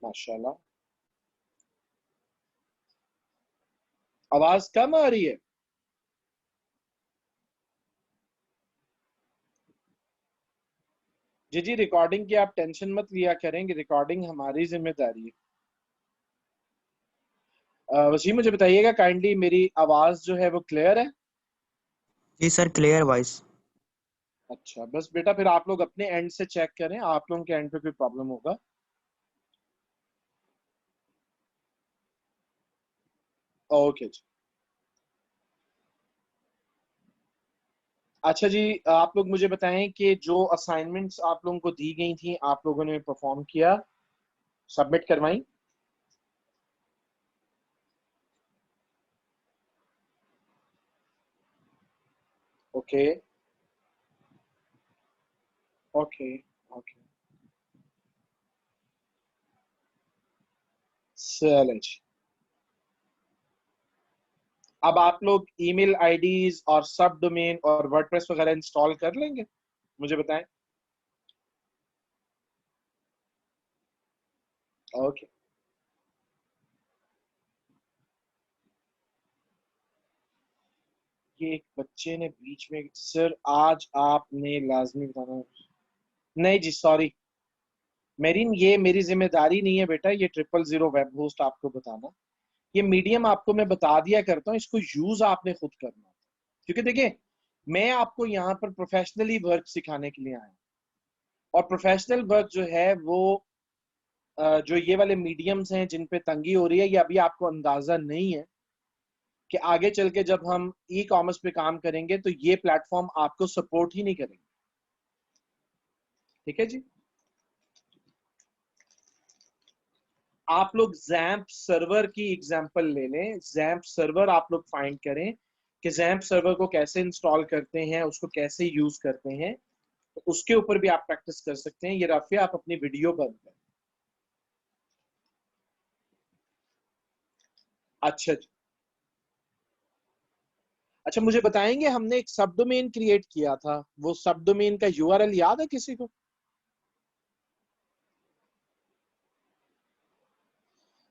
माशाल्लाह। आवाज कम आ रही है। जी जी, रिकॉर्डिंग की आप टेंशन मत लिया करेंगे, रिकॉर्डिंग हमारी जिम्मेदारी है। वसीम मुझे बताइएगा काइंडली, मेरी आवाज जो है वो क्लियर है? जी सर, क्लियर वॉइस। अच्छा, बस बेटा फिर आप लोग अपने एंड से चेक करें, आप लोगों के एंड पे कोई प्रॉब्लम होगा। ओके जी। अच्छा जी, आप लोग मुझे बताएं कि जो असाइनमेंट्स आप लोगों को दी गई थी आप लोगों ने परफॉर्म किया, सबमिट करवाई? ओके ओके ओके, चलें जी। अब आप लोग ईमेल आईडीज और सब डोमेन और वर्डप्रेस वगैरह इंस्टॉल कर लेंगे, मुझे बताएं। ओके। ये एक बच्चे ने बीच में, सर आज आपने लाजमी बताना। नहीं जी सॉरी मेरीन, ये मेरी जिम्मेदारी नहीं है बेटा, ये 000 वेब होस्ट आपको बताना। ये मीडियम आपको मैं बता दिया करता हूँ, इसको यूज आपने खुद करना है। क्योंकि देखिए, मैं आपको यहाँ पर प्रोफेशनली वर्क सिखाने के लिए आया हूँ, और प्रोफेशनल वर्क जो है वो जो ये वाले मीडियम्स हैं जिन पे तंगी हो रही है, ये अभी आपको अंदाजा नहीं है कि आगे चल के जब हम ई कॉमर्स पे काम करेंगे तो ये प्लेटफॉर्म आपको सपोर्ट ही नहीं करेंगे। ठीक है जी। आप लोग जैम्प सर्वर की एग्जांपल ले लें, जैम्प सर्वर आप लोग फाइंड करें कि जैम्प सर्वर को कैसे इंस्टॉल करते हैं, उसको कैसे यूज करते हैं, तो उसके ऊपर भी आप प्रैक्टिस कर सकते हैं। ये रफिया आप अपनी वीडियो बंद करें। अच्छा जी। अच्छा मुझे बताएंगे, हमने एक सब डोमेन क्रिएट किया था, वो सब डोमेन का यूआरएल याद है किसी को?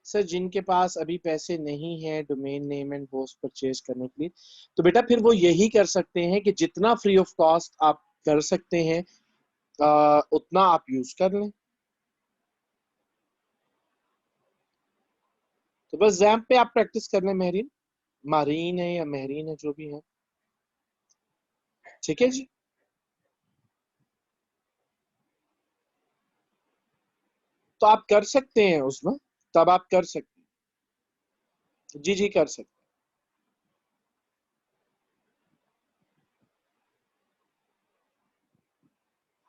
सर जिनके पास अभी पैसे नहीं है domain name and host purchase करने के लिए, तो बेटा फिर वो यही कर सकते हैं कि जितना फ्री ऑफ कॉस्ट आप कर सकते हैं उतना आप यूज कर लें। तो बस जैम्प पे आप प्रैक्टिस कर लें। महरीन, मारीन है या महरीन है जो भी है, ठीक है जी। तो आप कर सकते हैं उसमें, तब आप कर सकते हैं, जी जी कर सकते हैं।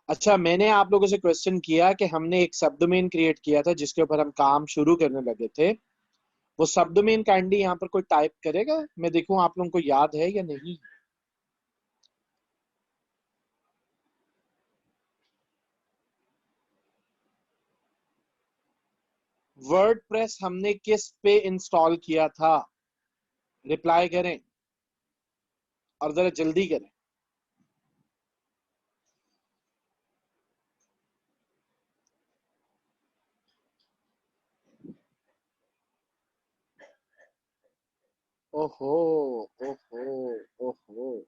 अच्छा, मैंने आप लोगों से क्वेश्चन किया कि हमने एक सब डोमेन क्रिएट किया था जिसके ऊपर हम काम शुरू करने लगे थे, वो सब डोमेन काइंडली यहाँ पर कोई टाइप करेगा, मैं देखूं आप लोगों को याद है या नहीं। वर्डप्रेस हमने किस पे इंस्टॉल किया था? रिप्लाई करें और जरा जल्दी करें। ओहो ओहो ओहो,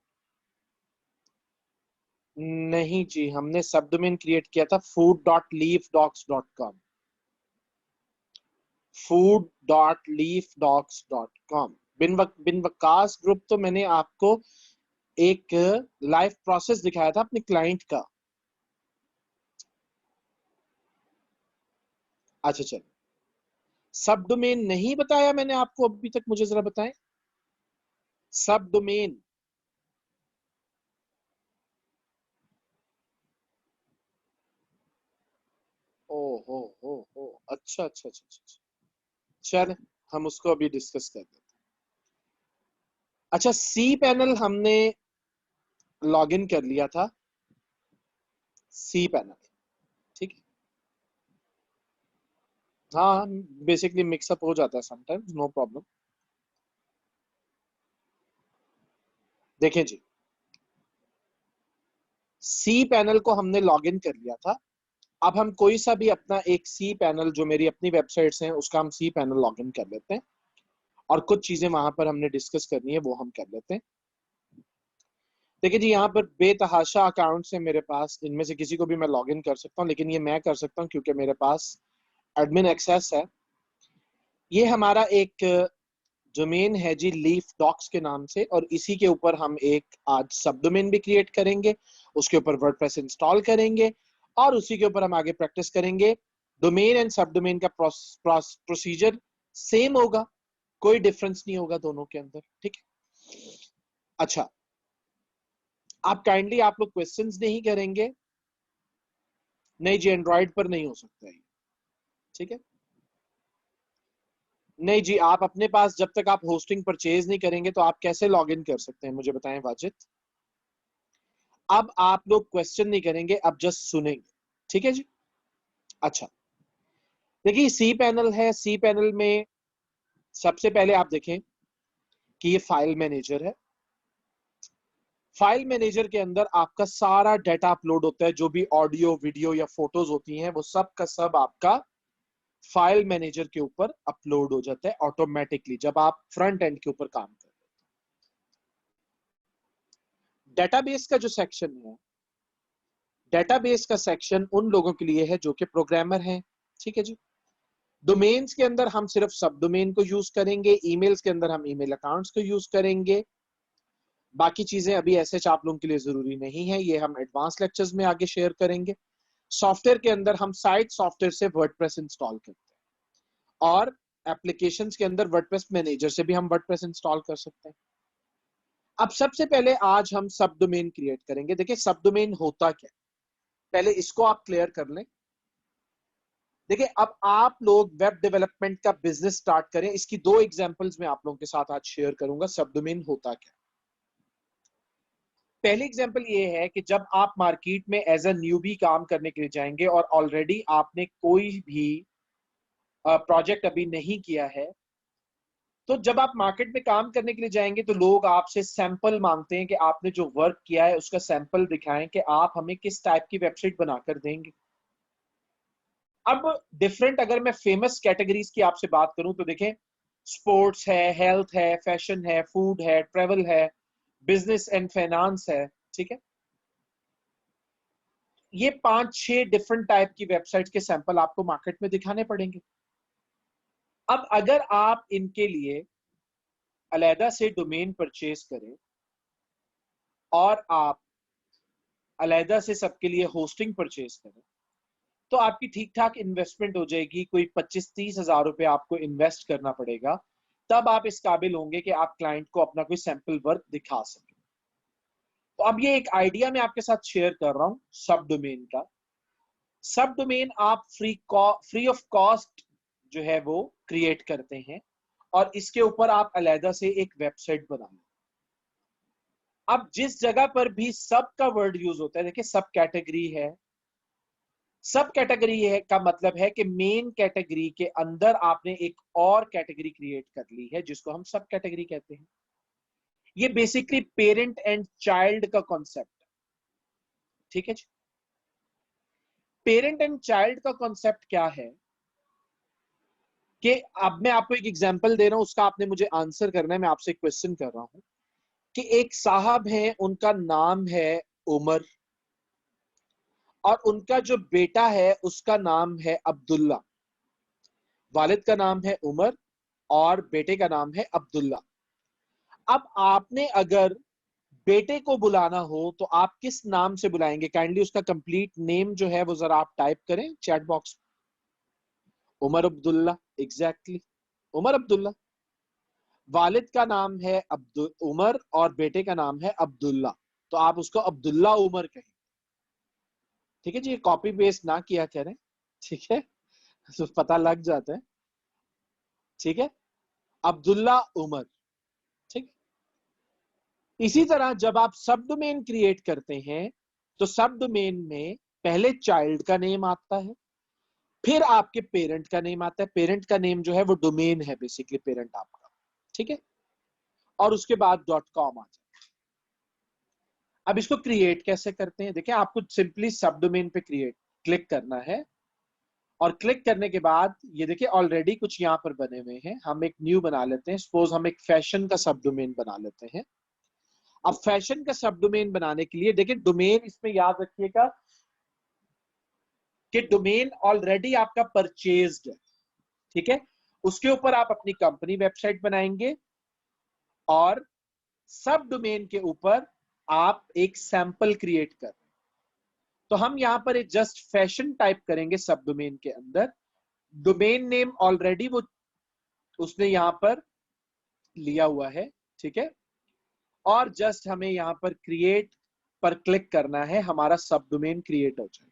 नहीं जी, हमने सब डोमेन क्रिएट किया था food.leafdocs.com, food.leafdocs.com। बिन वकास ग्रुप तो मैंने आपको एक लाइव प्रोसेस दिखाया था अपने क्लाइंट का। अच्छा चलो, सब डोमेन नहीं बताया मैंने आपको अभी तक, मुझे जरा बताएं सब डोमेन। ओ हो, अच्छा अच्छा अच्छा अच्छा अच्छा। चल, हम उसको अभी डिस्कस कर लेते हैं। अच्छा, सी पैनल हमने लॉग इन कर लिया था, सी पैनल, ठीक है। हाँ, बेसिकली मिक्सअप हो जाता है समटाइम्स, नो प्रॉब्लम। देखें जी, सी पैनल को हमने लॉग इन कर लिया था, अब हम कोई सा भी अपना एक सी पैनल, जो मेरी अपनी वेबसाइट्स हैं, उसका हम सी पैनल लॉगिन कर लेते हैं और कुछ चीजें वहां पर हमने डिस्कस करनी है वो हम कर लेते हैं। देखिए जी, यहाँ पर बेतहाशा अकाउंट्स है मेरे पास, इनमें से किसी को भी मैं लॉगिन कर सकता हूँ, लेकिन ये मैं कर सकता हूँ क्योंकि मेरे पास एडमिन एक्सेस है। ये हमारा एक डोमेन है जी लीफ डॉक्स के नाम से, और इसी के ऊपर हम एक आज सब डोमेन भी क्रिएट करेंगे, उसके ऊपर वर्डप्रेस इंस्टॉल करेंगे और उसी के ऊपर हम आगे प्रैक्टिस करेंगे। डोमेन एंड सब डोमेन का प्रोसीजर सेम होगा, कोई डिफरेंस नहीं होगा दोनों के अंदर, ठीक है। अच्छा, आप काइंडली आप लोग क्वेश्चंस नहीं करेंगे? नहीं जी, एंड्रॉइड पर नहीं हो सकता है, ठीक है। नहीं जी, आप अपने पास जब तक आप होस्टिंग परचेज नहीं करेंगे तो आप कैसे लॉग इन कर सकते हैं, मुझे बताएं वाजिद। अब आप लोग क्वेश्चन नहीं करेंगे, अब जस्ट सुनेंगे, ठीक है जी। अच्छा, देखिए सी पैनल है, सी पैनल में सबसे पहले आप देखें कि ये फाइल मैनेजर है। फाइल मैनेजर के अंदर आपका सारा डाटा अपलोड होता है, जो भी ऑडियो वीडियो या फोटोज होती हैं वो सब का सब आपका फाइल मैनेजर के ऊपर अपलोड हो जाता है ऑटोमेटिकली जब आप फ्रंट एंड के ऊपर काम कर रहे हैं। डेटाबेस का जो सेक्शन है, डेटाबेस का सेक्शन उन लोगों के लिए है जो कि प्रोग्रामर हैं, ठीक है जी। डोमेन्स के अंदर हम सिर्फ सब डोमेन को यूज करेंगे, ईमेल्स के अंदर हम ईमेल अकाउंट्स को यूज करेंगे। बाकी चीजें अभी ऐसे आप लोगों के लिए जरूरी नहीं है, ये हम एडवांस लेक्चर्स में आगे शेयर करेंगे। सॉफ्टवेयर के अंदर हम साइट सॉफ्टवेयर से वर्डप्रेस इंस्टॉल करते हैं, और एप्लीकेशंस के अंदर वर्डप्रेस मैनेजर से भी हम वर्डप्रेस इंस्टॉल कर सकते हैं। अब सबसे पहले आज हम सब डोमेन क्रिएट करेंगे। देखिए सब डोमेन होता क्या है, पहले इसको आप क्लियर कर लें। देखिए अब आप लोग वेब डेवलपमेंट का बिजनेस स्टार्ट करें, इसकी दो एग्जांपल्स मैं आप लोगों के साथ आज शेयर करूंगा सब डोमेन होता क्या। पहली एग्जांपल ये है कि जब आप मार्केट में एज अ न्यूबी काम करने के लिए जाएंगे और ऑलरेडी आपने कोई भी प्रोजेक्ट अभी नहीं किया है, तो जब आप मार्केट में काम करने के लिए जाएंगे तो लोग आपसे सैंपल मांगते हैं कि आपने जो वर्क किया है उसका सैंपल दिखाएं कि आप हमें किस टाइप की वेबसाइट बनाकर देंगे। अब डिफरेंट अगर मैं फेमस कैटेगरीज की आपसे बात करूं तो देखें, स्पोर्ट्स है, हेल्थ है, फैशन है, फूड है, ट्रेवल है, बिजनेस एंड फाइनेंस है, ठीक है। ये 5-6 डिफरेंट टाइप की वेबसाइट्स के सैंपल आपको मार्केट में दिखाने पड़ेंगे। अब अगर आप इनके लिए अलहदा से डोमेन परचेज करें और आप अलहदा से सबके लिए होस्टिंग परचेज करें, तो आपकी ठीक ठाक इन्वेस्टमेंट हो जाएगी, कोई 25-30 हजार रुपए आपको इन्वेस्ट करना पड़ेगा, तब आप इस काबिल होंगे कि आप क्लाइंट को अपना कोई सैंपल वर्क दिखा सकें। तो अब ये एक आइडिया मैं आपके साथ शेयर कर रहा हूं सब डोमेन का। सब डोमेन आप फ्री ऑफ कॉस्ट जो है वो क्रिएट करते हैं और इसके ऊपर आप अलहदा से एक वेबसाइट बना लें। अब जिस जगह पर भी सब का वर्ड यूज होता है, देखिए सब कैटेगरी है, सब कैटेगरी है का मतलब है कि मेन कैटेगरी के अंदर आपने एक और कैटेगरी क्रिएट कर ली है जिसको हम सब कैटेगरी कहते हैं। ये बेसिकली पेरेंट एंड चाइल्ड का कॉन्सेप्ट है, ठीक है जी। पेरेंट एंड चाइल्ड का कॉन्सेप्ट क्या है कि अब मैं आपको एक एग्जांपल दे रहा हूं, उसका आपने मुझे आंसर करना है। मैं आपसे क्वेश्चन कर रहा हूं कि एक साहब हैं, उनका नाम है उमर, और उनका जो बेटा है उसका नाम है अब्दुल्ला। वालिद का नाम है उमर और बेटे का नाम है अब्दुल्ला। अब आपने अगर बेटे को बुलाना हो तो आप किस नाम से बुलाएंगे? काइंडली उसका कंप्लीट नेम जो है वो जरा आप टाइप करें चैट बॉक्स में। उमर अब्दुल्ला, एग्जैक्टली, उमर अब्दुल्ला। वालिद का नाम है अब्दुल उमर और बेटे का नाम है अब्दुल्ला, तो आप उसको अब्दुल्ला उमर कहें, ठीक है जी। कॉपी पेस्ट ना किया करें, ठीक है, तो पता लग जाता है, ठीक है, अब्दुल्ला उमर, ठीक। इसी तरह जब आप सब डोमेन क्रिएट करते हैं तो सब डोमेन में पहले चाइल्ड का नेम आता है, फिर आपके पेरेंट का नेम आता है। पेरेंट का नेम जो है वो डोमेन है, बेसिकली पेरेंट आपका, ठीक है, और उसके बाद .com आ जाए। अब इसको क्रिएट कैसे करते हैं? देखिए आपको सिंपली सब डोमेन पे क्रिएट क्लिक करना है और क्लिक करने के बाद ये देखिए ऑलरेडी कुछ यहाँ पर बने हुए हैं। हम एक न्यू बना लेते हैं। सपोज हम एक फैशन का सब डोमेन बना लेते हैं। अब फैशन का सब डोमेन बनाने के लिए देखिए डोमेन इसमें याद रखिएगा कि डोमेन ऑलरेडी आपका परचेज्ड है, ठीक है। उसके ऊपर आप अपनी कंपनी वेबसाइट बनाएंगे और सब डोमेन के ऊपर आप एक सैंपल क्रिएट कर रहे हैं। तो हम यहां पर एक जस्ट फैशन टाइप करेंगे सब डोमेन के अंदर। डोमेन नेम ऑलरेडी वो उसने यहां पर लिया हुआ है, ठीक है। और जस्ट हमें यहां पर क्रिएट पर क्लिक करना है, हमारा सब डोमेन क्रिएट हो जाएगा।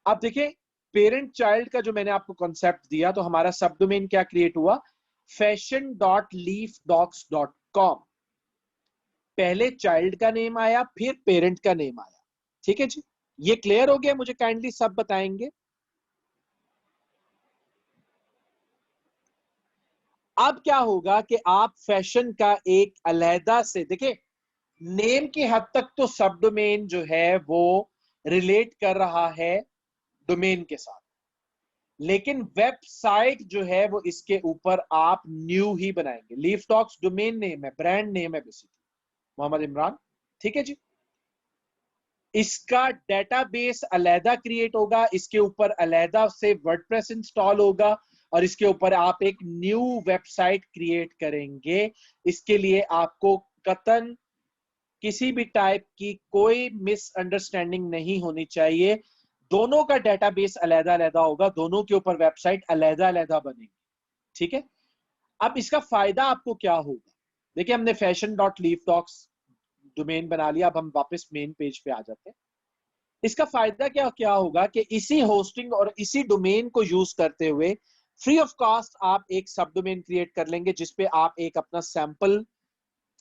अब देखिए पेरेंट चाइल्ड का जो मैंने आपको कॉन्सेप्ट दिया, तो हमारा सब डोमेन क्या क्रिएट हुआ, fashion.leafdocs.com। पहले चाइल्ड का नेम आया, फिर पेरेंट का नेम आया, ठीक है जी। ये क्लियर हो गया? मुझे काइंडली सब बताएंगे। अब क्या होगा कि आप फैशन का एक अलहदा से, देखिए नेम की हद तक तो सब डोमेन जो है वो रिलेट कर रहा है डोमेन के साथ, लेकिन वेबसाइट जो है वो इसके ऊपर आप न्यू ही बनाएंगे। लीफ डॉक्स डोमेन नेम है, ब्रांड नेम है बेसिकली, मोहम्मद इमरान, ठीक है जी। इसका डेटाबेस अलहदा क्रिएट होगा, इसके ऊपर अलहदा से वर्डप्रेस इंस्टॉल होगा और इसके ऊपर आप एक न्यू वेबसाइट क्रिएट करेंगे। इसके लिए आपको कतन किसी भी टाइप की कोई मिसअंडरस्टैंडिंग नहीं होनी चाहिए। दोनों का डेटाबेस अलहदा अलहदा होगा, दोनों के ऊपर वेबसाइट अलहदा अलहदा बनेगी, ठीक है। अब इसका फायदा आपको क्या होगा, देखिए हमने fashion.leafdocs डोमेन बना लिया। अब हम वापस मेन पेज पे आ जाते हैं। इसका फायदा क्या क्या होगा कि इसी होस्टिंग और इसी डोमेन को यूज करते हुए फ्री ऑफ कॉस्ट आप एक सब डोमेन क्रिएट कर लेंगे, जिसपे आप एक अपना सैंपल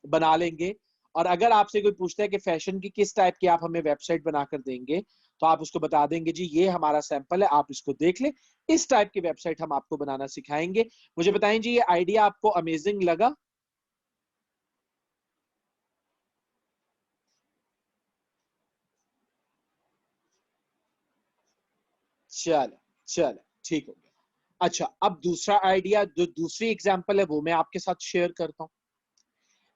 बना लेंगे। और अगर आपसे कोई पूछता है कि फैशन की किस टाइप की आप हमें वेबसाइट बनाकर देंगे, तो आप उसको बता देंगे जी ये हमारा सैंपल है, आप इसको देख लें, इस टाइप की वेबसाइट हम आपको बनाना सिखाएंगे। मुझे बताएं जी, ये आइडिया आपको अमेजिंग लगा? चलो चलो, ठीक हो गया। अच्छा, अब दूसरा आइडिया, जो दूसरी एग्जांपल है वो मैं आपके साथ शेयर करता हूं।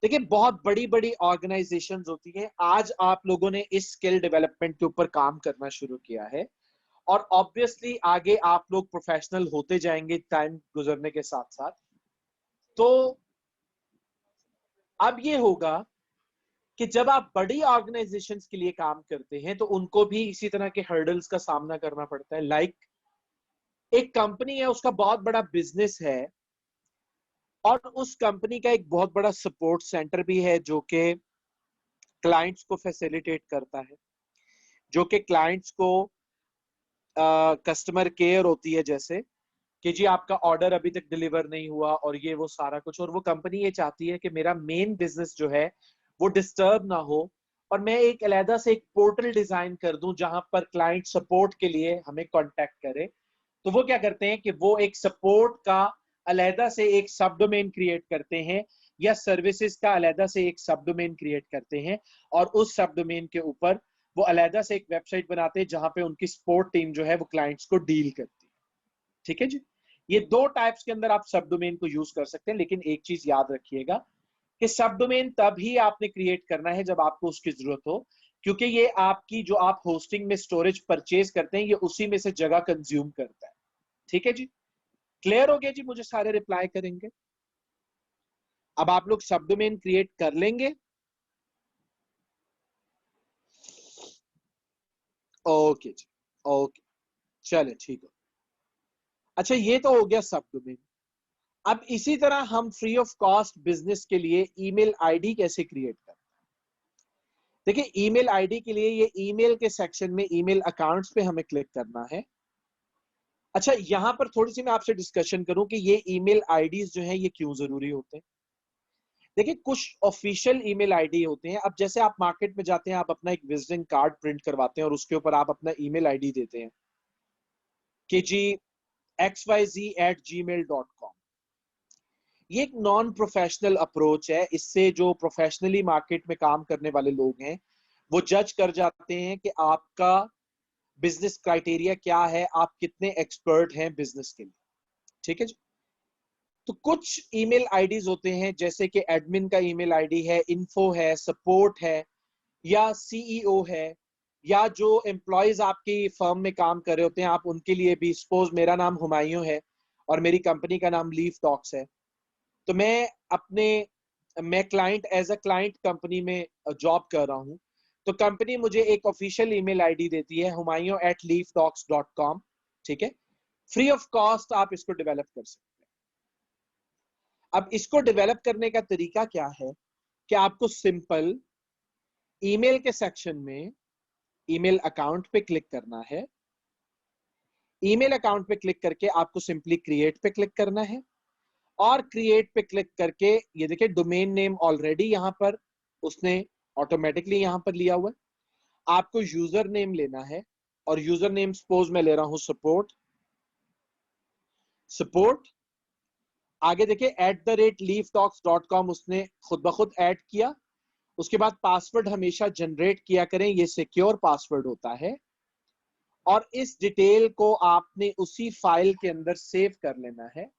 देखिए बहुत बड़ी बड़ी ऑर्गेनाइजेशंस होती हैं। आज आप लोगों ने इस स्किल डेवलपमेंट के ऊपर काम करना शुरू किया है और ऑब्वियसली आगे आप लोग प्रोफेशनल होते जाएंगे टाइम गुजरने के साथ साथ। तो अब ये होगा कि जब आप बड़ी ऑर्गेनाइजेशंस के लिए काम करते हैं तो उनको भी इसी तरह के हर्डल्स का सामना करना पड़ता है। लाइक एक कंपनी है, उसका बहुत बड़ा बिजनेस है और उस कंपनी का एक बहुत बड़ा सपोर्ट सेंटर भी है जो कि क्लाइंट्स को फैसिलिटेट करता है, जो कि क्लाइंट्स को कस्टमर केयर होती है, जैसे कि जी आपका ऑर्डर अभी तक डिलीवर नहीं हुआ और ये वो सारा कुछ। और वो कंपनी ये चाहती है कि मेरा मेन बिजनेस जो है वो डिस्टर्ब ना हो और मैं एक अलहदा से एक पोर्टल डिजाइन कर दूं जहां पर क्लाइंट सपोर्ट के लिए हमें कांटेक्ट करे। तो वो क्या करते हैं कि वो एक सपोर्ट का अलहदा से एक सब डोमेन क्रिएट करते हैं या सर्विसेज का अलहदा से एक सब डोमेन क्रिएट करते हैं और उस सब डोमेन के ऊपर वो अलहदा से एक वेबसाइट बनाते हैं जहां पे उनकी सपोर्ट टीम जो है वो क्लाइंट्स को डील करती है, ठीक है जी। ये दो टाइप्स के अंदर आप सब डोमेन को यूज कर सकते हैं, लेकिन एक चीज याद रखिएगा कि सब डोमेन तभी आपने क्रिएट करना है जब आपको उसकी जरूरत हो, क्योंकि ये आपकी जो आप होस्टिंग में स्टोरेज परचेज करते हैं ये उसी में से जगह कंज्यूम करता है, ठीक है जी। क्लियर हो गया जी? मुझे सारे रिप्लाई करेंगे। अब आप लोग सब डोमेन क्रिएट कर लेंगे? ओके जी, ओके, चले ठीक हो। अच्छा, ये तो हो गया सब डोमेन। अब इसी तरह हम फ्री ऑफ कॉस्ट बिजनेस के लिए ईमेल आईडी कैसे क्रिएट करें? देखिए ईमेल आईडी के लिए ये ईमेल के सेक्शन में ईमेल अकाउंट्स पे हमें क्लिक करना है। अच्छा, यहां पर थोड़ी सी मैं आपसे डिस्कशन करूं कि ये ईमेल आईडीज जो है ये क्यों जरूरी होते हैं। देखिए कुछ ऑफिशियल ईमेल आईडी होते हैं। अब जैसे आप मार्केट में जाते हैं, आप अपना एक विजिटिंग कार्ड प्रिंट करवाते हैं और उसके ऊपर आप अपना ईमेल आईडी देते हैं कि जी xyz@gmail.com। ये एक नॉन प्रोफेशनल अप्रोच है। इससे जो प्रोफेशनली मार्केट में काम करने वाले लोग हैं वो जज कर जाते हैं कि आपका बिजनेस क्राइटेरिया क्या है, आप कितने एक्सपर्ट हैं बिजनेस के लिए। ठीक है जी। तो कुछ ईमेल आईडीज होते हैं जैसे कि एडमिन का ईमेल आईडी है, इन्फो है, सपोर्ट है, या सीईओ है, या जो एम्प्लॉयज आपकी फर्म में काम कर रहे होते हैं आप उनके लिए भी। सपोज मेरा नाम हुमायूं है और मेरी कंपनी का नाम लीफ टॉक्स है, तो मैं client as a client company में जॉब कर रहा हूं, तो कंपनी मुझे एक ऑफिशियल ईमेल आईडी देती है humayun@leaftalks.com। ठीक है, फ्री ऑफ कॉस्ट आप इसको डेवलप कर सकते हैं। अब इसको डेवलप करने का तरीका क्या है कि आपको सिंपल ईमेल के सेक्शन में ईमेल अकाउंट पे क्लिक करना है। ईमेल अकाउंट पे क्लिक करके आपको सिंपली क्रिएट पे क्लिक करना है, और क्रिएट पे क्लिक करके ये देखिए डोमेन नेम ऑलरेडी यहां पर उसने ऑटोमेटिकली यहां पर लिया हुआ है। आपको यूजर नेम लेना है, और यूजर नेम सपोज मैं ले रहा हूं सपोर्ट। सपोर्ट आगे देखिए @leaftalks.com उसने खुद ब खुद ऐड किया। उसके बाद पासवर्ड हमेशा जनरेट किया करें, ये सिक्योर पासवर्ड होता है, और इस डिटेल को आपने उसी फाइल के अंदर सेव कर लेना है।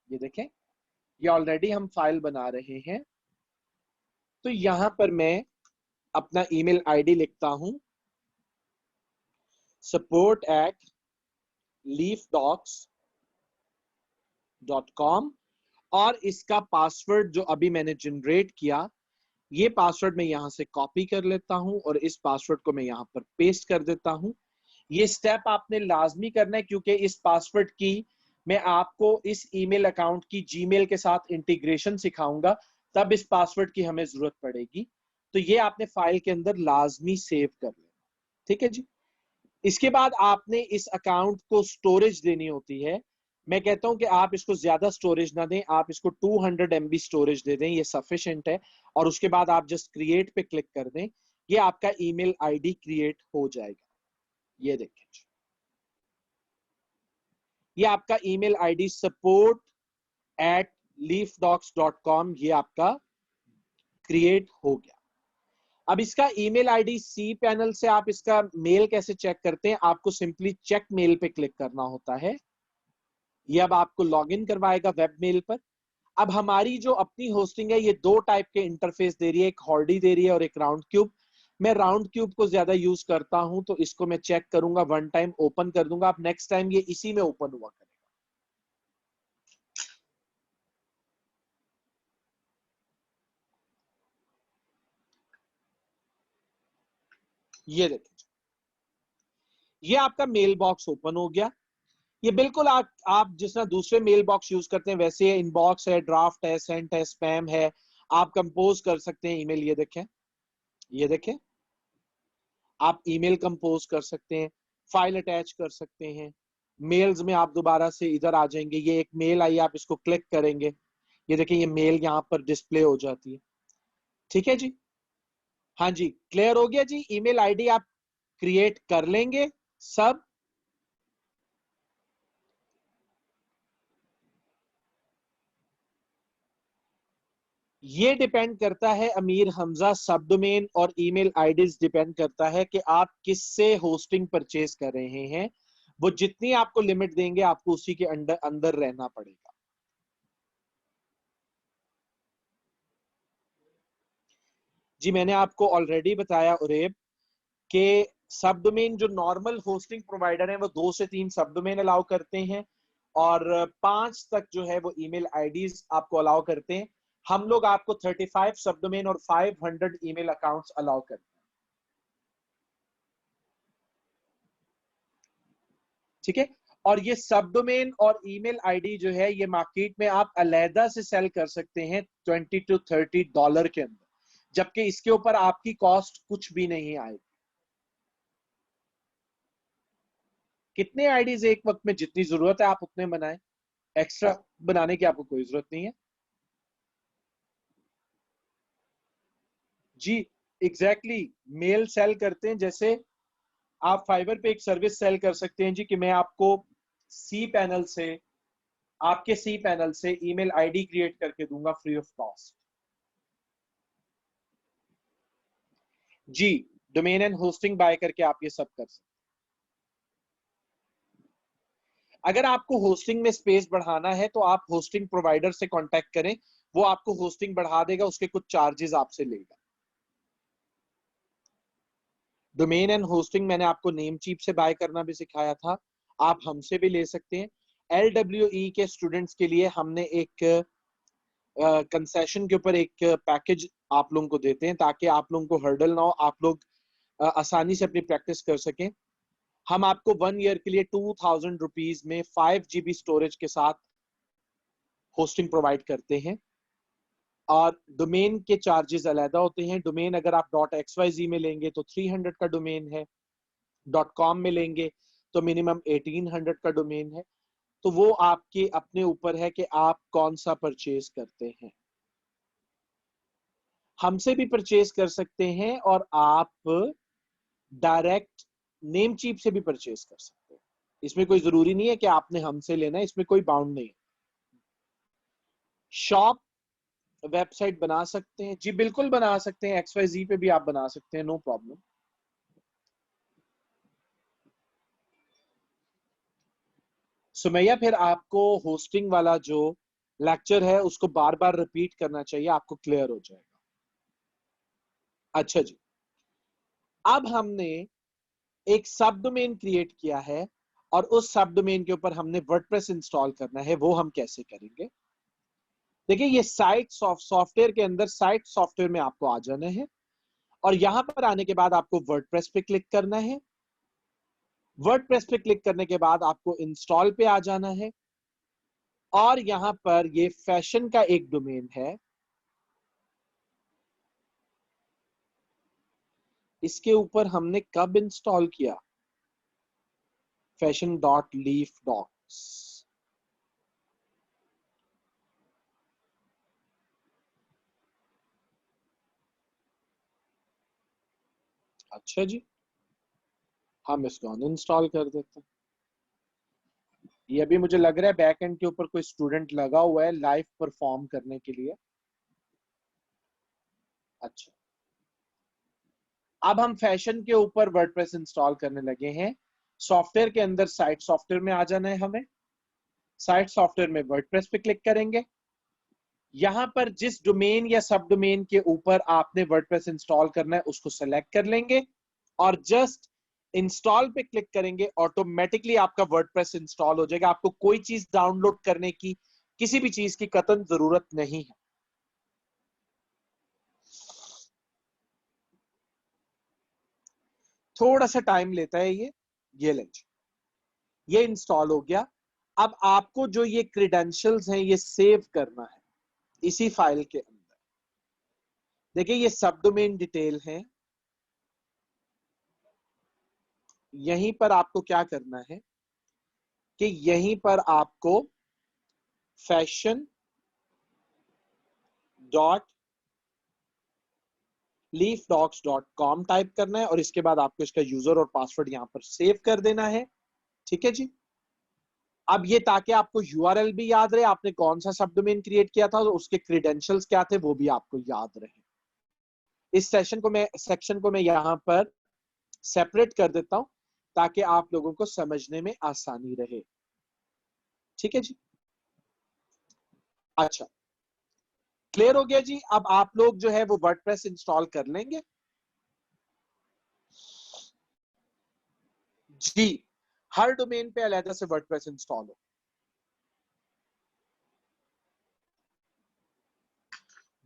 ये देखें, ये ऑलरेडी हम फाइल बना रहे हैं। तो यहां पर मैं अपना ईमेल आईडी लिखता हूं, support@leafdocs.com, और इसका पासवर्ड जो अभी मैंने जनरेट किया, ये पासवर्ड मैं यहां से कॉपी कर लेता हूं और इस पासवर्ड को मैं यहां पर पेस्ट कर देता हूं। ये स्टेप आपने लाजमी करना है, क्योंकि इस पासवर्ड की मैं आपको इस ईमेल अकाउंट की जीमेल के साथ इंटीग्रेशन सिखाऊंगा, तब इस पासवर्ड की हमें जरूरत पड़ेगी। तो ये आपने फाइल के अंदर लाजमी सेव कर लेना। ठीक है जी। इसके बाद आपने इस अकाउंट को स्टोरेज देनी होती है। मैं कहता हूं कि आप इसको ज्यादा स्टोरेज ना दें, आप इसको 200 MB स्टोरेज दे दें, ये सफिशिएंट है। और उसके बाद आप जस्ट क्रिएट पे क्लिक कर दें, ये आपका ईमेल आईडी क्रिएट हो जाएगा। ये देखें, ये आपका ईमेल आईडी support@leafdocs.com ये आपका क्रिएट हो गया। अब इसका ईमेल आईडी सी पैनल से आप इसका मेल कैसे चेक करते हैं, आपको सिंपली चेक मेल पे क्लिक करना होता है। ये अब आपको लॉगिन करवाएगा वेब मेल पर। अब हमारी जो अपनी होस्टिंग है ये दो टाइप के इंटरफेस दे रही है, एक हॉर्डी दे रही है और एक राउंड क्यूब। मैं राउंड क्यूब को ज्यादा यूज करता हूं, तो इसको मैं चेक करूंगा, वन टाइम ओपन कर दूंगा। अब नेक्स्ट टाइम ये इसी में ओपन हुआ करेगा। ये देखिए, ये आपका मेल बॉक्स ओपन हो गया। ये बिल्कुल आप जिस तरह दूसरे मेल बॉक्स यूज करते हैं वैसे इनबॉक्स है, ड्राफ्ट है, सेंट है, स्पैम है। आप कंपोज कर सकते हैं ईमेल। ये देखें, ये देखें, आप ईमेल कंपोज कर सकते हैं, फाइल अटैच कर सकते हैं। मेल्स में आप दोबारा से इधर आ जाएंगे, ये एक मेल आई, आप इसको क्लिक करेंगे, ये देखें ये मेल यहाँ पर डिस्प्ले हो जाती है। ठीक है जी। हाँ जी, क्लियर हो गया जी। ईमेल आईडी आप क्रिएट कर लेंगे सब। ये डिपेंड करता है अमीर हमजा, सब डोमेन और ईमेल आईडीज डिपेंड करता है कि आप किससे होस्टिंग परचेज कर रहे हैं। वो जितनी आपको लिमिट देंगे आपको उसी के अंदर अंदर रहना पड़ेगा। जी मैंने आपको ऑलरेडी बताया उरेब कि सब डोमेन जो नॉर्मल होस्टिंग प्रोवाइडर है वो 2 से 3 सब डोमेन अलाउ करते हैं, और 5 तक जो है वो ईमेल आईडीज आपको अलाउ करते हैं। हम लोग आपको 35 सब डोमेन और 500 ईमेल अकाउंट्स अलाउ करते हैं। ठीक है। और ये सब डोमेन और ईमेल आईडी जो है ये मार्केट में आप अलहदा से सेल कर सकते हैं $20 to $30 के अंदर, जबकि इसके ऊपर आपकी कॉस्ट कुछ भी नहीं आएगी। कितने आईडीज एक वक्त में जितनी जरूरत है आप उतने बनाएं, एक्स्ट्रा बनाने की आपको कोई जरूरत नहीं है। जी एग्जैक्टली exactly, मेल सेल करते हैं जैसे आप फाइवर पे एक सर्विस सेल कर सकते हैं जी कि मैं आपको सी पैनल से आपके सी पैनल से ईमेल आईडी क्रिएट करके दूंगा फ्री ऑफ कॉस्ट। जी डोमेन एंड होस्टिंग बाय करके आप ये सब कर सकते हैं। अगर आपको होस्टिंग में स्पेस बढ़ाना है तो आप होस्टिंग प्रोवाइडर से कांटेक्ट करें, वो आपको होस्टिंग बढ़ा देगा, उसके कुछ चार्जेस आपसे लेगा। डोमेन एंड होस्टिंग मैंने आपको नेमचीप से बाय करना भी सिखाया था, आप हमसे भी ले सकते हैं। LWE के स्टूडेंट्स के लिए हमने एक कंसेशन के ऊपर एक पैकेज आप लोगों को देते हैं ताकि आप लोगों को हर्डल ना हो, आप लोग आसानी से अपनी प्रैक्टिस कर सकें। हम आपको 1 ईयर के लिए 2000 रुपीज में 5 GB स्टोरेज के साथ होस्टिंग प्रोवाइड करते हैं, और डोमेन के चार्जेस अलहदा होते हैं। डोमेन अगर आप .xyz में लेंगे तो 300 का डोमेन है, .com में लेंगे तो मिनिमम 1800 का डोमेन है। तो वो आपके अपने ऊपर है कि आप कौन सा परचेज करते हैं। हमसे भी परचेज कर सकते हैं और आप डायरेक्ट नेमचीप से भी परचेज कर सकते हैं। इसमें कोई जरूरी नहीं है कि आपने हमसे लेना है, इसमें कोई बाउंड नहीं है। शॉप वेबसाइट बना सकते हैं जी, बिल्कुल बना सकते हैं, XYZ पे भी आप बना सकते हैं, नो प्रॉब्लम। सुमैया, फिर आपको होस्टिंग वाला जो लेक्चर है उसको बार बार रिपीट करना चाहिए, आपको क्लियर हो जाएगा। अच्छा जी, अब हमने एक सब डोमेन क्रिएट किया है और उस सब डोमेन के ऊपर हमने वर्डप्रेस इंस्टॉल करना है, वो हम कैसे करेंगे? देखिए, ये साइट सॉफ्टवेयर के अंदर साइट सॉफ्टवेयर में आपको आ जाना है और यहां पर आने के बाद आपको वर्डप्रेस पे क्लिक करना है। वर्डप्रेस पे क्लिक करने के बाद आपको इंस्टॉल पे आ जाना है और यहां पर ये फैशन का एक डोमेन है, इसके ऊपर हमने कब इंस्टॉल किया? fashion.leaf.docs। अच्छा जी, हम इसको अनइंस्टॉल कर देते हैं। ये अभी मुझे लग रहा है बैक एंड के ऊपर कोई स्टूडेंट लगा हुआ है लाइव परफॉर्म करने के लिए। अच्छा, अब हम फैशन के ऊपर वर्डप्रेस इंस्टॉल करने लगे हैं। सॉफ्टवेयर के अंदर साइट सॉफ्टवेयर में आ जाना है हमें। साइट सॉफ्टवेयर में वर्डप्रेस पे क्लिक करेंगे। यहां पर जिस डोमेन या सब डोमेन के ऊपर आपने वर्डप्रेस इंस्टॉल करना है उसको सेलेक्ट कर लेंगे और जस्ट इंस्टॉल पे क्लिक करेंगे, ऑटोमेटिकली आपका वर्डप्रेस इंस्टॉल हो जाएगा। आपको कोई चीज डाउनलोड करने की, किसी भी चीज की कतई जरूरत नहीं है। थोड़ा सा टाइम लेता है ये लेंगे, ये इंस्टॉल हो गया। अब आपको जो ये क्रेडेंशियल्स हैं ये सेव करना है इसी फाइल के अंदर। देखिए, ये सब डोमेन डिटेल है। यहीं पर आपको क्या करना है कि यहीं पर आपको फैशन डॉट leafdocs.com टाइप करना है और इसके बाद आपको इसका यूजर और पासवर्ड यहां पर सेव कर देना है। ठीक है जी। अब ये ताकि आपको यूआरएल भी याद रहे, आपने कौन सा सब डोमेन क्रिएट किया था, उसके क्रेडेंशियल्स क्या थे वो भी आपको याद रहे। इस सेक्शन को मैं यहां पर सेपरेट कर देता हूं ताकि आप लोगों को समझने में आसानी रहे। ठीक है जी। अच्छा, क्लियर हो गया जी। अब आप लोग जो है वो वर्डप्रेस इंस्टॉल कर लेंगे जी। हर डोमेन पे अलग से वर्डप्रेस इंस्टॉल हो।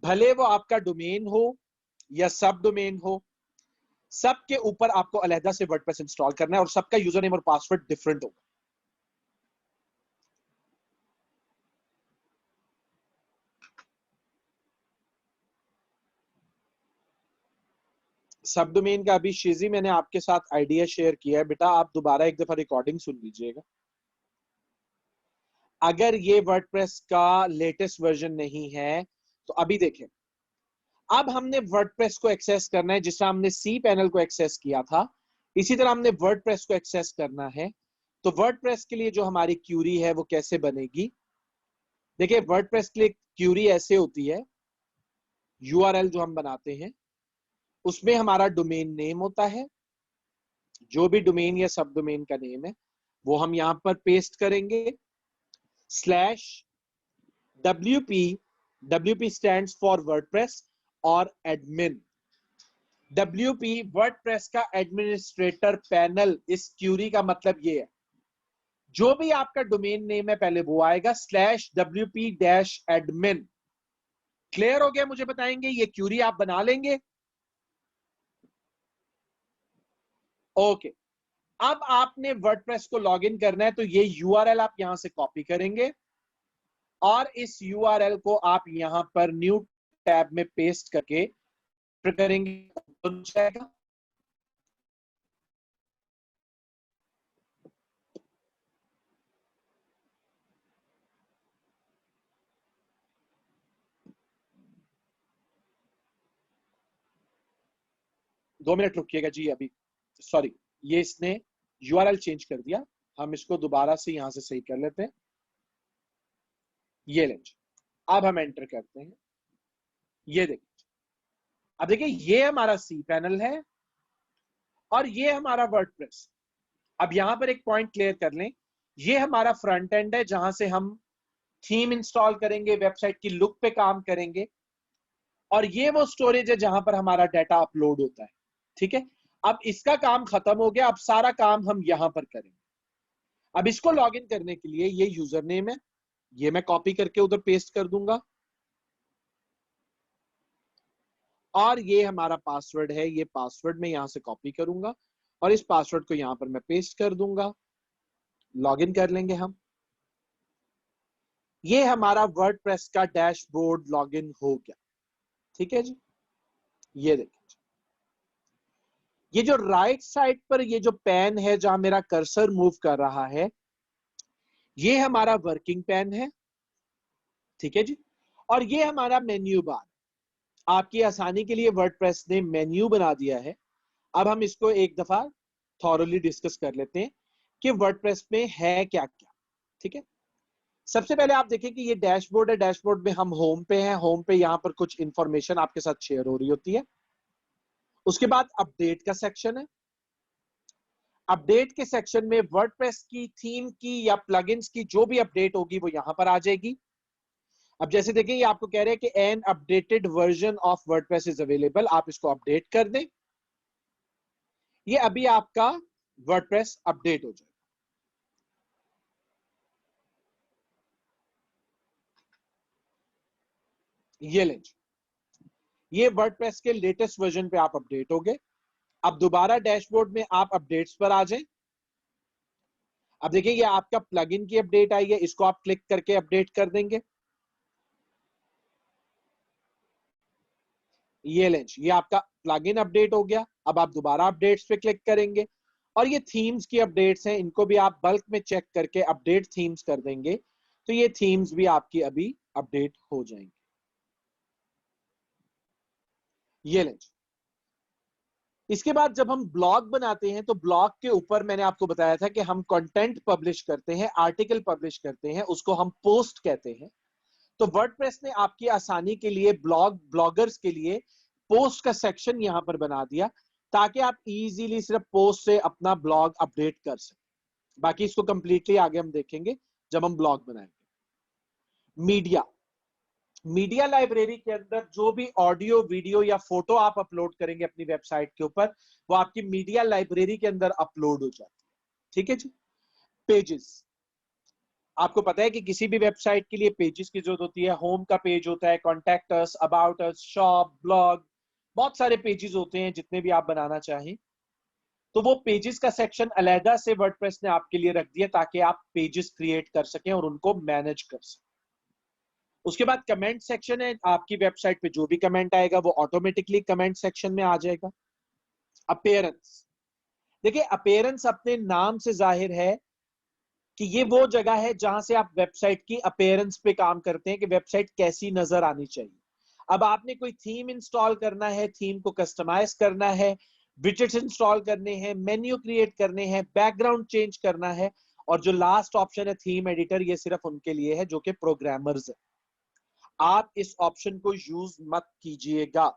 भले वो आपका डोमेन हो या सब डोमेन हो, सबके ऊपर आपको अलहदा से वर्डप्रेस इंस्टॉल करना है और सबका यूजर नेम और पासवर्ड डिफरेंट होगा। सब डोमेन का अभी शेजी मैंने आपके साथ आइडिया शेयर किया है, बेटा आप दोबारा एक दफा रिकॉर्डिंग सुन लीजिएगा। अगर ये वर्डप्रेस का लेटेस्ट वर्जन नहीं है तो अभी देखें, अब हमने वर्डप्रेस को एक्सेस करना है जिस तरह हमने सी पैनल को एक्सेस किया था, इसी तरह हमने वर्डप्रेस को एक्सेस करना है। तो वर्डप्रेस के लिए जो हमारी क्यूरी है वो कैसे बनेगी? देखिए, वर्डप्रेस के लिए क्यूरी ऐसे होती है, यूआरएल जो हम बनाते हैं उसमें हमारा डोमेन नेम होता है, जो भी डोमेन या सब डोमेन का नेम है वो हम यहां पर पेस्ट करेंगे, /WP, WP stands for WordPress और एडमिन। WP वर्डप्रेस का एडमिनिस्ट्रेटर पैनल, इस क्यूरी का मतलब ये है, जो भी आपका डोमेन नेम है पहले वो आएगा /WP-admin। क्लियर हो गया? मुझे बताएंगे, ये क्यूरी आप बना लेंगे? ओके। अब आपने वर्डप्रेस को लॉगिन करना है, तो ये यूआरएल आप यहां से कॉपी करेंगे और इस यूआरएल को आप यहां पर न्यू टैब में पेस्ट करके करेंगे, ओपन हो जाएगा। दो मिनट रुकिएगा जी, अभी सॉरी, ये इसने यूआरएल चेंज कर दिया, हम इसको दोबारा से यहां से सही कर लेते हैं। ये लें, अब हम एंटर करते हैं, ये देखिए, अब देखिए ये हमारा सी पैनल है और ये हमारा वर्डप्रेस। अब यहां पर एक पॉइंट क्लियर कर लें, ये हमारा फ्रंट एंड है जहां से हम थीम इंस्टॉल करेंगे, वेबसाइट की लुक पे काम करेंगे, और ये वो स्टोरेज है जहां पर हमारा डाटा अपलोड होता है। ठीक है, अब इसका काम खत्म हो गया, अब सारा काम हम यहां पर करेंगे। अब इसको लॉगिन करने के लिए ये यूजर नेम है, ये मैं कॉपी करके उधर पेस्ट कर दूंगा, और ये हमारा पासवर्ड है, ये पासवर्ड मैं यहां से कॉपी करूंगा और इस पासवर्ड को यहां पर मैं पेस्ट कर दूंगा। लॉगिन कर लेंगे हम। ये हमारा वर्डप्रेस का डैशबोर्ड लॉगिन हो गया। ठीक है जी, ये देखिए, ये जो राइट साइड पर ये जो पैन है जहां मेरा कर्सर मूव कर रहा है, ये हमारा वर्किंग पैन है। ठीक है जी, और ये हमारा मेन्यू बार। आपकी आसानी के लिए वर्डप्रेस ने मेन्यू बना दिया है। अब हम इसको एक दफा थॉरली डिस्कस कर लेते हैं कि वर्डप्रेस में है क्या क्या। ठीक है, सबसे पहले आप देखें कि ये डैशबोर्ड है, डैशबोर्ड में हम होम पे हैं, होम पे यहां पर कुछ इंफॉर्मेशन आपके साथ शेयर हो रही होती है। उसके बाद अपडेट का सेक्शन है, अपडेट के सेक्शन में वर्डप्रेस की थीम की या प्लगइन्स की जो भी अपडेट होगी वो यहां पर आ जाएगी। अब जैसे देखिए, ये आपको कह रहे हैं कि N updated version of WordPress is available, आप इसको अपडेट कर दें। ये अभी आपका वर्डप्रेस अपडेट हो जाएगा। ये लें, ये वर्डप्रेस के लेटेस्ट वर्जन पे आप अपडेट हो गए। अब दोबारा डैशबोर्ड में आप अपडेट्स पर आ जाएं। अब देखिए, ये आपका प्लगइन की अपडेट आई है, इसको आप क्लिक करके अपडेट कर देंगे। ये लेंच, ये आपका प्लगइन अपडेट हो गया। अब आप दोबारा अपडेट्स पे क्लिक करेंगे और ये थीम्स की अपडेट्स हैं, इनको भी आप बल्क में चेक करके अपडेट थीम्स कर देंगे, तो ये थीम्स भी आपकी अभी अपडेट हो जाएंगे। ये लेंच, इसके बाद जब हम ब्लॉग बनाते हैं तो ब्लॉग के ऊपर मैंने आपको बताया था कि हम कंटेंट पब्लिश करते हैं, आर्टिकल पब्लिश करते हैं, उसको हम पोस्ट कहते हैं। तो वर्डप्रेस ने आपकी आसानी के लिए ब्लॉगर्स के लिए पोस्ट का सेक्शन यहां पर बना दिया, ताकि आप इजीली सिर्फ पोस्ट से अपना ब्लॉग अपडेट कर सकें। बाकी इसको कंप्लीटली आगे हम देखेंगे जब हम ब्लॉग बनाएंगे। मीडिया, मीडिया लाइब्रेरी के अंदर जो भी ऑडियो, वीडियो या फोटो आप अपलोड करेंगे अपनी वेबसाइट के ऊपर, वो आपकी मीडिया लाइब्रेरी के अंदर अपलोड हो जाती है। ठीक है जी। पेजेस, आपको पता है कि किसी भी वेबसाइट के लिए पेजेस की जरूरत होती है। होम का पेज होता है, contact us, about us, shop, blog, बहुत सारे पेजेस होते हैं जितने भी आप बनाना चाहें। तो वो पेजेस का सेक्शन अलहदा से वर्डप्रेस ने आपके लिए रख दिया, ताकि आप पेजेस क्रिएट कर सकें और उनको मैनेज कर सकें। उसके बाद कमेंट सेक्शन है, आपकी वेबसाइट पे जो भी कमेंट आएगा वो ऑटोमेटिकली कमेंट सेक्शन में आ जाएगा। अपीयरेंस, देखिए अपीयरेंस अपने नाम से जाहिर है कि ये वो जगह है जहां से आप वेबसाइट की अपीयरेंस पे काम करते हैं कि वेबसाइट कैसी नजर आनी चाहिए। अब आपने कोई थीम इंस्टॉल करना है, थीम को कस्टमाइज करना है, विजेट्स इंस्टॉल करने हैं, मेन्यू क्रिएट करने हैं, बैकग्राउंड चेंज करना है, और जो लास्ट ऑप्शन है थीम एडिटर, ये सिर्फ उनके लिए है जो कि प्रोग्रामर्स है। आप इस ऑप्शन को यूज मत कीजिएगा।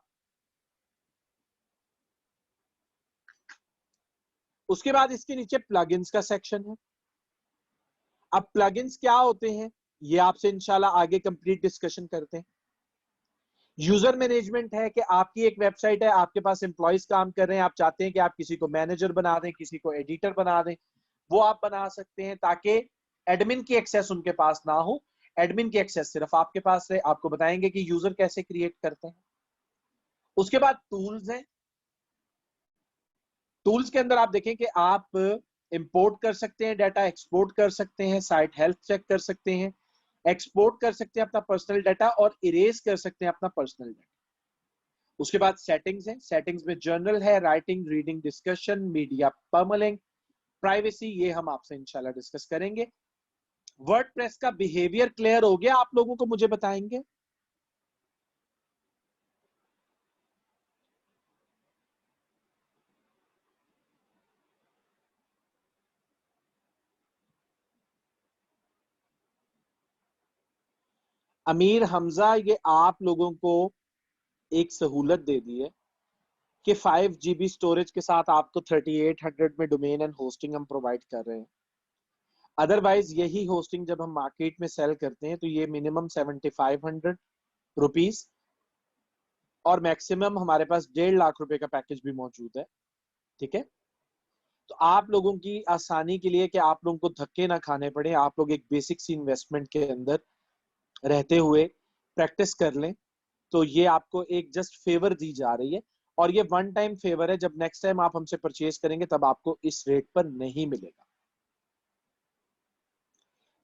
उसके बाद इसके नीचे प्लगइन्स का सेक्शन है। अब प्लगइन्स क्या होते हैं ये आपसे इंशाल्लाह आगे कंप्लीट डिस्कशन करते हैं। यूजर मैनेजमेंट है कि आपकी एक वेबसाइट है, आपके पास एम्प्लॉइज काम कर रहे हैं, आप चाहते हैं कि आप किसी को मैनेजर बना दें, किसी को एडिटर बना दें, वो आप बना सकते हैं ताकि एडमिन की एक्सेस उनके पास ना हो, एडमिन की एक्सेस सिर्फ आपके पास रहे। आपको बताएंगे कि यूजर कैसे क्रिएट करते हैं। उसके बाद टूल्स हैं। टूल्स के अंदर आप देखें कि आप इंपोर्ट कर सकते हैं डाटा, एक्सपोर्ट कर सकते हैं, साइट हेल्थ चेक कर सकते हैं, एक्सपोर्ट कर सकते हैं अपना पर्सनल डाटा और इरेज कर सकते हैं अपना पर्सनल डाटा। उसके बाद सेटिंग्स है। सेटिंग्स में जर्नल है, writing, reading, discussion, media permalink, privacy, ये हम आपसे इंशाल्लाह डिस्कस करेंगे। वर्डप्रेस का बिहेवियर क्लियर हो गया आप लोगों को, मुझे बताएंगे? अमीर हमजा, ये आप लोगों को एक सहूलत दे दी है कि 5 GB स्टोरेज के साथ आपको 3800 में डोमेन एंड होस्टिंग हम प्रोवाइड कर रहे हैं। अदरवाइज यही होस्टिंग जब हम मार्केट में सेल करते हैं तो ये मिनिमम 7500 रुपीज और मैक्सिमम हमारे पास 1.5 लाख रुपए का पैकेज भी मौजूद है। ठीक है, तो आप लोगों की आसानी के लिए कि आप लोगों को धक्के ना खाने पड़े, आप लोग एक बेसिक सी इन्वेस्टमेंट के अंदर रहते हुए प्रैक्टिस कर लें, तो ये आपको एक जस्ट फेवर दी जा रही है और ये वन टाइम फेवर है। जब नेक्स्ट टाइम आप हमसे परचेज करेंगे तब आपको इस रेट पर नहीं मिलेगा।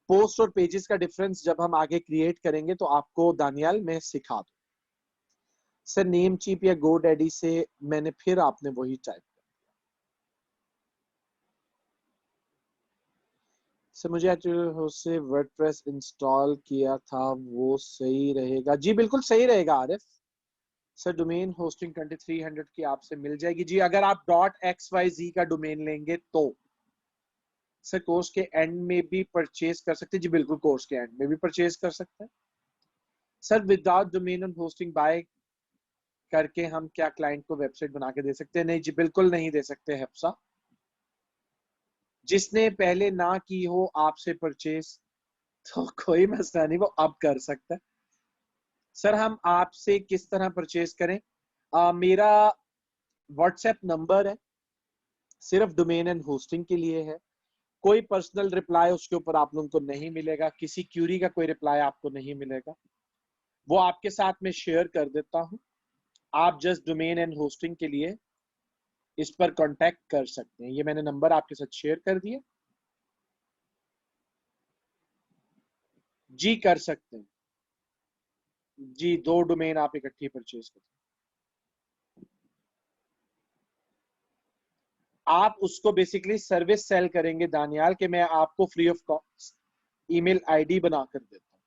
पोस्ट और पेजेस का डिफरेंस जब हम आगे क्रिएट करेंगे तो आपको दानियाल मैं सिखा दूं। सर नेम चीप या गोडैडी से मैंने फिर आपने वही टाइप कर दिया। सर मुझे एक्चुअली से वर्डप्रेस इंस्टॉल किया था, वो सही रहेगा? जी बिल्कुल सही रहेगा आरिफ। सर डोमेन होस्टिंग 2300 की आपसे मिल जाएगी। जी अगर आप .xyz का डोमेन लेंगे तो। सर कोर्स के एंड में भी परचेज कर सकते हैं? जी बिल्कुल कोर्स के एंड में भी परचेज कर सकते हैं। Sir without domain and hosting buy करके हम क्या क्लाइंट को वेबसाइट बना के दे सकते हैं? नहीं जी बिल्कुल नहीं दे सकते हेफ्सा। जिसने पहले ना की हो आपसे परचेज तो कोई मसला नहीं, वो अब कर सकता है। सर हम आपसे किस तरह परचेज करें? मेरा व्हाट्सएप नंबर है, सिर्फ डोमेन एंड होस्टिंग के लिए है। कोई पर्सनल रिप्लाई उसके ऊपर आप लोगों को नहीं मिलेगा, किसी क्यूरी का कोई रिप्लाई आपको नहीं मिलेगा, वो आपके साथ में शेयर कर देता हूं। आप जस्ट डोमेन एंड होस्टिंग के लिए इस पर कांटेक्ट कर सकते हैं। ये मैंने नंबर आपके साथ शेयर कर दिया। जी कर सकते हैं जी, 2 डोमेन आप इकट्ठी परचेज कर सकते हैं। आप उसको बेसिकली सर्विस सेल करेंगे दानियाल कि मैं आपको free of cost email ID बनाकर देता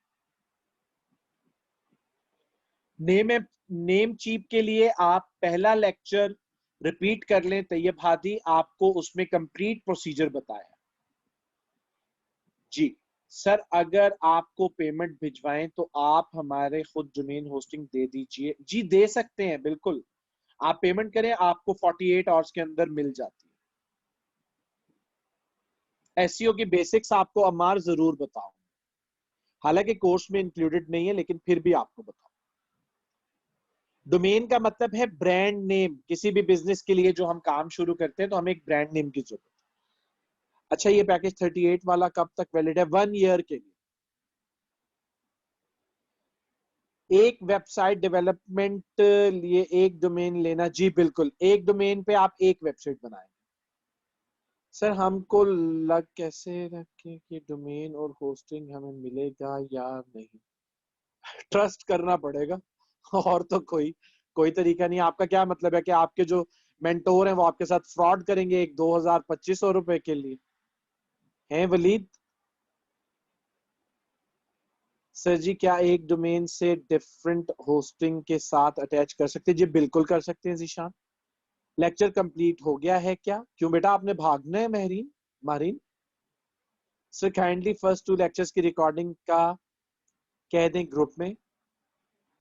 हूं। नेम चीप के लिए आप पहला लेक्चर रिपीट कर लें, तैयब हादी आपको उसमें कंप्लीट प्रोसीजर बताया। जी सर अगर आपको पेमेंट भिजवाएं तो आप हमारे खुद डोमेन होस्टिंग दे दीजिए। जी दे सकते हैं बिल्कुल, आप पेमेंट करें, आपको 48 आवर्स के अंदर मिल जाती है। एसईओ की बेसिक्स आपको अमार जरूर बताऊं, हालांकि कोर्स में इंक्लूडेड नहीं है लेकिन फिर भी आपको बताऊं। डोमेन का मतलब है ब्रांड नेम। किसी भी बिजनेस के लिए जो हम काम शुरू करते हैं तो हमें एक ब्रांड नेम की जरूरत है। अच्छा ये पैकेज 38 वाला कब तक वैलिड है? 1 ईयर के लिए। एक वेबसाइट डेवलपमेंट लिए एक डोमेन लेना? जी बिल्कुल, एक डोमेन पे आप एक वेबसाइट बनाएंगे। सर हमको लग कैसे रखें कि डोमेन और होस्टिंग हमें मिलेगा या नहीं? ट्रस्ट करना पड़ेगा और तो कोई तरीका नहीं। आपका क्या मतलब है कि आपके जो मेंटोर हैं वो आपके साथ फ्रॉड करेंगे एक 2000-2500 रुपए के लिए? हैं वलीद? सर जी क्या एक डोमेन से डिफरेंट होस्टिंग के साथ अटैच कर सकते हैं? जी बिल्कुल कर सकते हैं जीशान। लेक्चर कंप्लीट हो गया है क्या? क्यों बेटा आपने भागना है Mahreen? Mareen sir kindly first 2 lectures की रिकॉर्डिंग का कह दें ग्रुप में।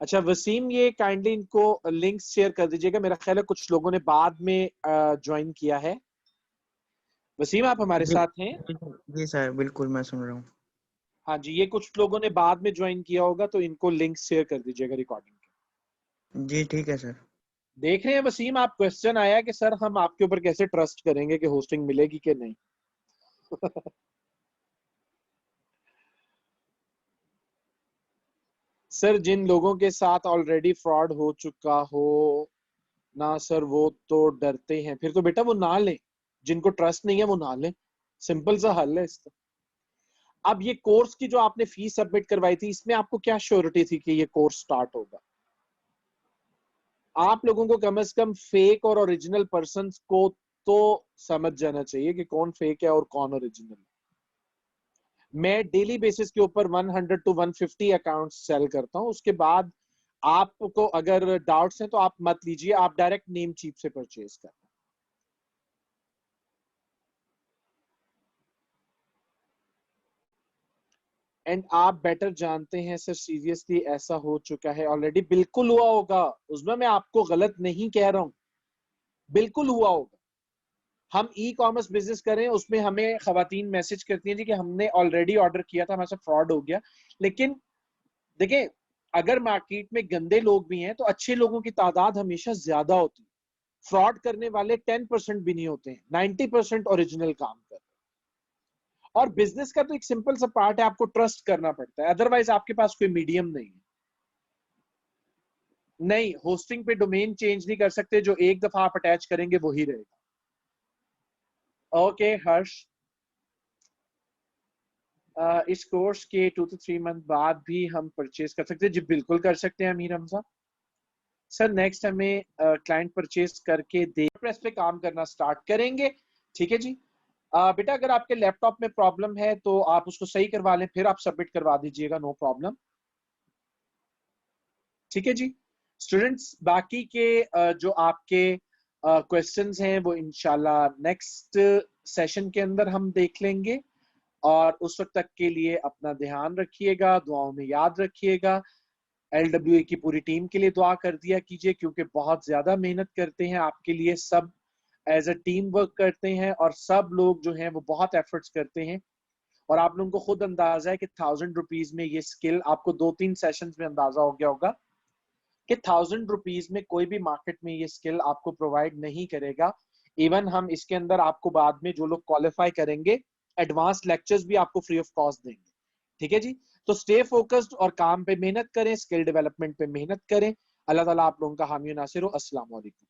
अच्छा वसीम ये काइंडली इनको लिंक्स शेयर कर दीजिएगा, मेरा ख्याल है कुछ लोगों ने बाद में ज्वाइन किया है। वसीम आप हमारे जी साथ हैं? जी सर बिल्कुल मैं सुन रहा हूँ। हाँ जी, ये कुछ लोगों ने बाद में ज्वाइन किया होगा, तो इनको लिंक शेयर कर दीजिएगा रिकॉर्डिंग के। जी ठीक है सर। देख रहे हैं वसीम, आप क्वेश्चन आया कि सर हम आपके ऊपर कैसे ट्रस्ट करेंगे कि होस्टिंग मिलेगी कि नहीं। सर जिन लोगों के साथ ऑलरेडी फ्रॉड हो चुका हो ना सर, वो तो डरते हैं, फिर तो बेटा वो ना लें। जिनको ट्रस्ट नहीं है वो ना लें, सिंपल सा हल है इसका। अब ये कोर्स की जो आपने फीस सबमिट करवाई थी, इसमें आपको क्या श्योरिटी थी कि ये कोर्स स्टार्ट होगा? आप लोगों को कम से कम फेक और ओरिजिनल पर्सन को तो समझ जाना चाहिए कि कौन फेक है और कौन ओरिजिनल। मैं डेली बेसिस के ऊपर 100 to 150 अकाउंट सेल करता हूं। उसके बाद आपको अगर डाउट्स हैं तो आप मत लीजिए, आप डायरेक्ट नेम चीप से परचेज कर। एंड आप बेटर जानते हैं सर, सीरियसली ऐसा हो चुका है ऑलरेडी। बिल्कुल हुआ होगा, उसमें मैं आपको गलत नहीं कह रहा हूं, बिल्कुल हुआ होगा। हम ई कॉमर्स बिजनेस करें, उसमें हमें खवातीन मैसेज करती हैं जी कि हमने ऑलरेडी ऑर्डर किया था, हमारे साथ फ्रॉड हो गया। लेकिन देखिए, अगर मार्केट में गंदे लोग भी हैं तो अच्छे लोगों की तादाद हमेशा ज्यादा होती है। फ्रॉड करने वाले 10% भी नहीं होते हैं, 90% ओरिजिनल काम कर। और बिजनेस का तो एक सिंपल सा पार्ट है, आपको ट्रस्ट करना पड़ता है, अदरवाइज आपके पास कोई मीडियम नहीं है। नहीं, होस्टिंग पे डोमेन चेंज नहीं कर सकते, जो एक दफा आप अटैच करेंगे वही रहेगा। ओके हर्ष, इस कोर्स के 2 to 3 मंथ बाद भी हम परचेज कर सकते हैं? जी बिल्कुल कर सकते हैं अमीर हमजा। सर नेक्स्ट हमें क्लाइंट परचेज करके दे प्रेस पे काम करना स्टार्ट करेंगे। ठीक है जी। बेटा अगर आपके लैपटॉप में प्रॉब्लम है तो आप उसको सही करवा लें, फिर आप सबमिट करवा दीजिएगा, नो प्रॉब्लम। ठीक है जी। स्टूडेंट्स, बाकी के जो आपके क्वेश्चंस हैं वो इंशाल्लाह नेक्स्ट सेशन के अंदर हम देख लेंगे। और उस वक्त तक के लिए अपना ध्यान रखिएगा, दुआओं में याद रखिएगा। LWA की पूरी टीम के लिए दुआ कर दिया कीजिए, क्योंकि बहुत ज्यादा मेहनत करते हैं आपके लिए, सब एज अ टीम वर्क करते हैं और सब लोग जो हैं वो बहुत एफर्ट्स करते हैं। और आप लोगों को खुद अंदाजा है कि 1000 रुपीज में ये स्किल, आपको 2-3 सेशंस में अंदाजा हो गया होगा कि 1000 रुपीज में कोई भी मार्केट में ये स्किल आपको प्रोवाइड नहीं करेगा। इवन हम इसके अंदर आपको बाद में जो लोग क्वालिफाई करेंगे, एडवांस लेक्चर्स भी आपको फ्री ऑफ कॉस्ट देंगे। ठीक है जी। तो स्टे फोकस्ड और काम पे मेहनत करें, स्किल डेवलपमेंट पे मेहनत करें। अल्लाह ताला आप लोगों का हामी नासिर हो। अस्सलाम वालेकुम।